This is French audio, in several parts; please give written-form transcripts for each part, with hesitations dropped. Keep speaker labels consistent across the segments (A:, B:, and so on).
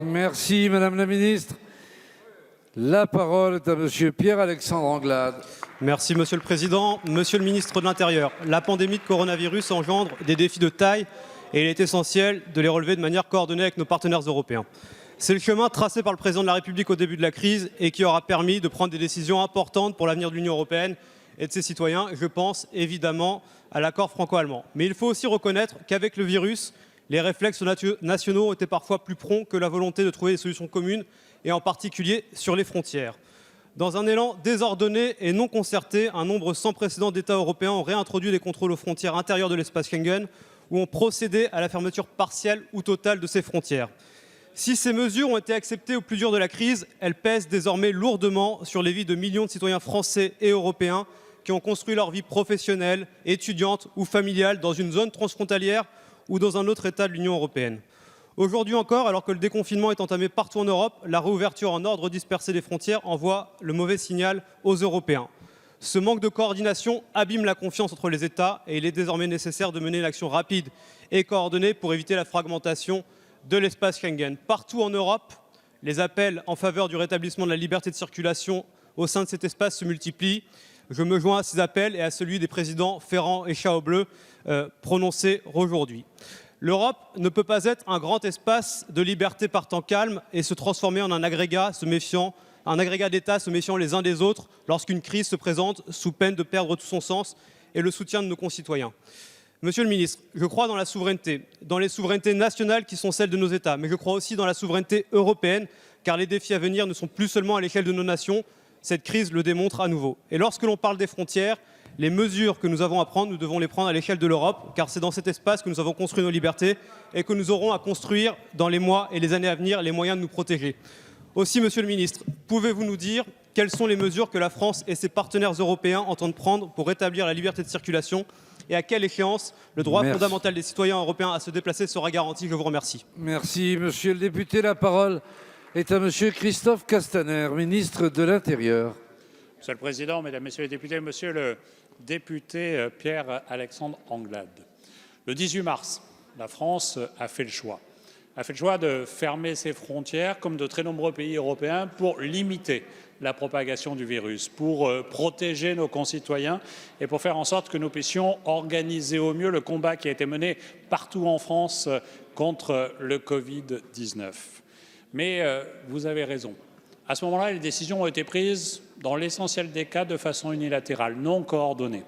A: Merci Madame la Ministre. La parole est à Monsieur Pierre-Alexandre Anglade.
B: Merci Monsieur le Président. Monsieur le Ministre de l'Intérieur, la pandémie de coronavirus engendre des défis de taille et il est essentiel de les relever de manière coordonnée avec nos partenaires européens. C'est le chemin tracé par le Président de la République au début de la crise et qui aura permis de prendre des décisions importantes pour l'avenir de l'Union européenne et de ses citoyens. Je pense évidemment à l'accord franco-allemand. Mais il faut aussi reconnaître qu'avec le virus, les réflexes nationaux ont été parfois plus prompts que la volonté de trouver des solutions communes, et en particulier sur les frontières. Dans un élan désordonné et non concerté, un nombre sans précédent d'États européens ont réintroduit les contrôles aux frontières intérieures de l'espace Schengen ou ont procédé à la fermeture partielle ou totale de ces frontières. Si ces mesures ont été acceptées au plus dur de la crise, elles pèsent désormais lourdement sur les vies de millions de citoyens français et européens qui ont construit leur vie professionnelle, étudiante ou familiale dans une zone transfrontalière ou dans un autre État de l'Union européenne. Aujourd'hui encore, alors que le déconfinement est entamé partout en Europe, la réouverture en ordre dispersé des frontières envoie le mauvais signal aux Européens. Ce manque de coordination abîme la confiance entre les États et il est désormais nécessaire de mener une action rapide et coordonnée pour éviter la fragmentation de l'espace Schengen. Partout en Europe, les appels en faveur du rétablissement de la liberté de circulation au sein de cet espace se multiplient. Je me joins à ces appels et à celui des présidents Ferrand et Chaobleux prononcés aujourd'hui. L'Europe ne peut pas être un grand espace de liberté par temps calme et se transformer en un agrégat d'États se méfiant les uns des autres lorsqu'une crise se présente sous peine de perdre tout son sens et le soutien de nos concitoyens. Monsieur le ministre, je crois dans la souveraineté, dans les souverainetés nationales qui sont celles de nos États, mais je crois aussi dans la souveraineté européenne, car les défis à venir ne sont plus seulement à l'échelle de nos nations. Cette crise le démontre à nouveau. Et lorsque l'on parle des frontières, les mesures que nous avons à prendre, nous devons les prendre à l'échelle de l'Europe, car c'est dans cet espace que nous avons construit nos libertés et que nous aurons à construire dans les mois et les années à venir les moyens de nous protéger. Aussi, Monsieur le Ministre, pouvez-vous nous dire quelles sont les mesures que la France et ses partenaires européens entendent prendre pour rétablir la liberté de circulation et à quelle échéance le droit fondamental des citoyens européens à se déplacer sera garanti? Je vous remercie.
A: Merci Monsieur le député. La parole est à Monsieur Christophe Castaner, ministre de l'Intérieur.
C: Monsieur le Président, Mesdames, Messieurs les députés, Monsieur le député Pierre-Alexandre Anglade. Le 18 mars, la France a fait le choix de fermer ses frontières, comme de très nombreux pays européens, pour limiter la propagation du virus, pour protéger nos concitoyens et pour faire en sorte que nous puissions organiser au mieux le combat qui a été mené partout en France contre le Covid-19. Mais vous avez raison. À ce moment-là, les décisions ont été prises dans l'essentiel des cas de façon unilatérale, non coordonnée.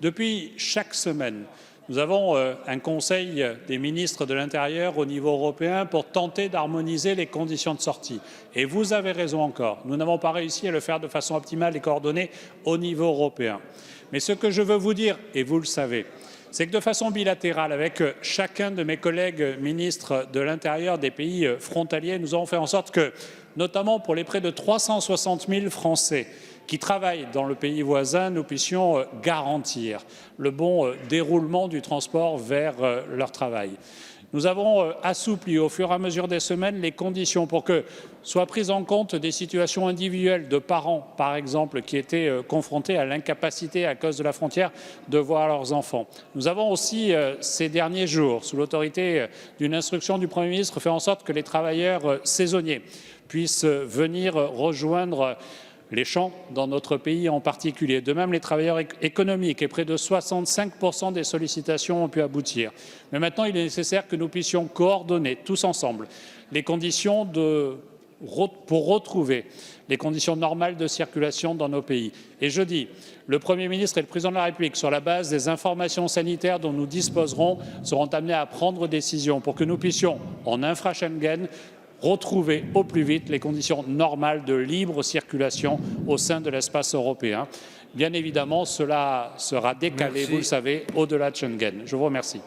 C: Depuis chaque semaine, nous avons un conseil des ministres de l'Intérieur au niveau européen pour tenter d'harmoniser les conditions de sortie. Et vous avez raison encore, nous n'avons pas réussi à le faire de façon optimale et coordonnée au niveau européen. Mais ce que je veux vous dire, et vous le savez, c'est que de façon bilatérale, avec chacun de mes collègues ministres de l'Intérieur des pays frontaliers, nous avons fait en sorte que, notamment pour les près de 360 000 Français qui travaillent dans le pays voisin, nous puissions garantir le bon déroulement du transport vers leur travail. Nous avons assoupli au fur et à mesure des semaines les conditions pour que soient prises en compte des situations individuelles de parents, par exemple, qui étaient confrontés à l'incapacité à cause de la frontière de voir leurs enfants. Nous avons aussi, ces derniers jours, sous l'autorité d'une instruction du Premier ministre, fait en sorte que les travailleurs saisonniers puissent venir rejoindre les champs dans notre pays en particulier. De même, les travailleurs économiques et près de 65% des sollicitations ont pu aboutir. Mais maintenant, il est nécessaire que nous puissions coordonner tous ensemble les conditions pour retrouver les conditions normales de circulation dans nos pays. Et je dis, le Premier ministre et le Président de la République, sur la base des informations sanitaires dont nous disposerons, seront amenés à prendre décision pour que nous puissions, en infra-Schengen, retrouver au plus vite les conditions normales de libre circulation au sein de l'espace européen. Bien évidemment, cela sera décalé, vous le savez, au-delà de Schengen. Je vous remercie.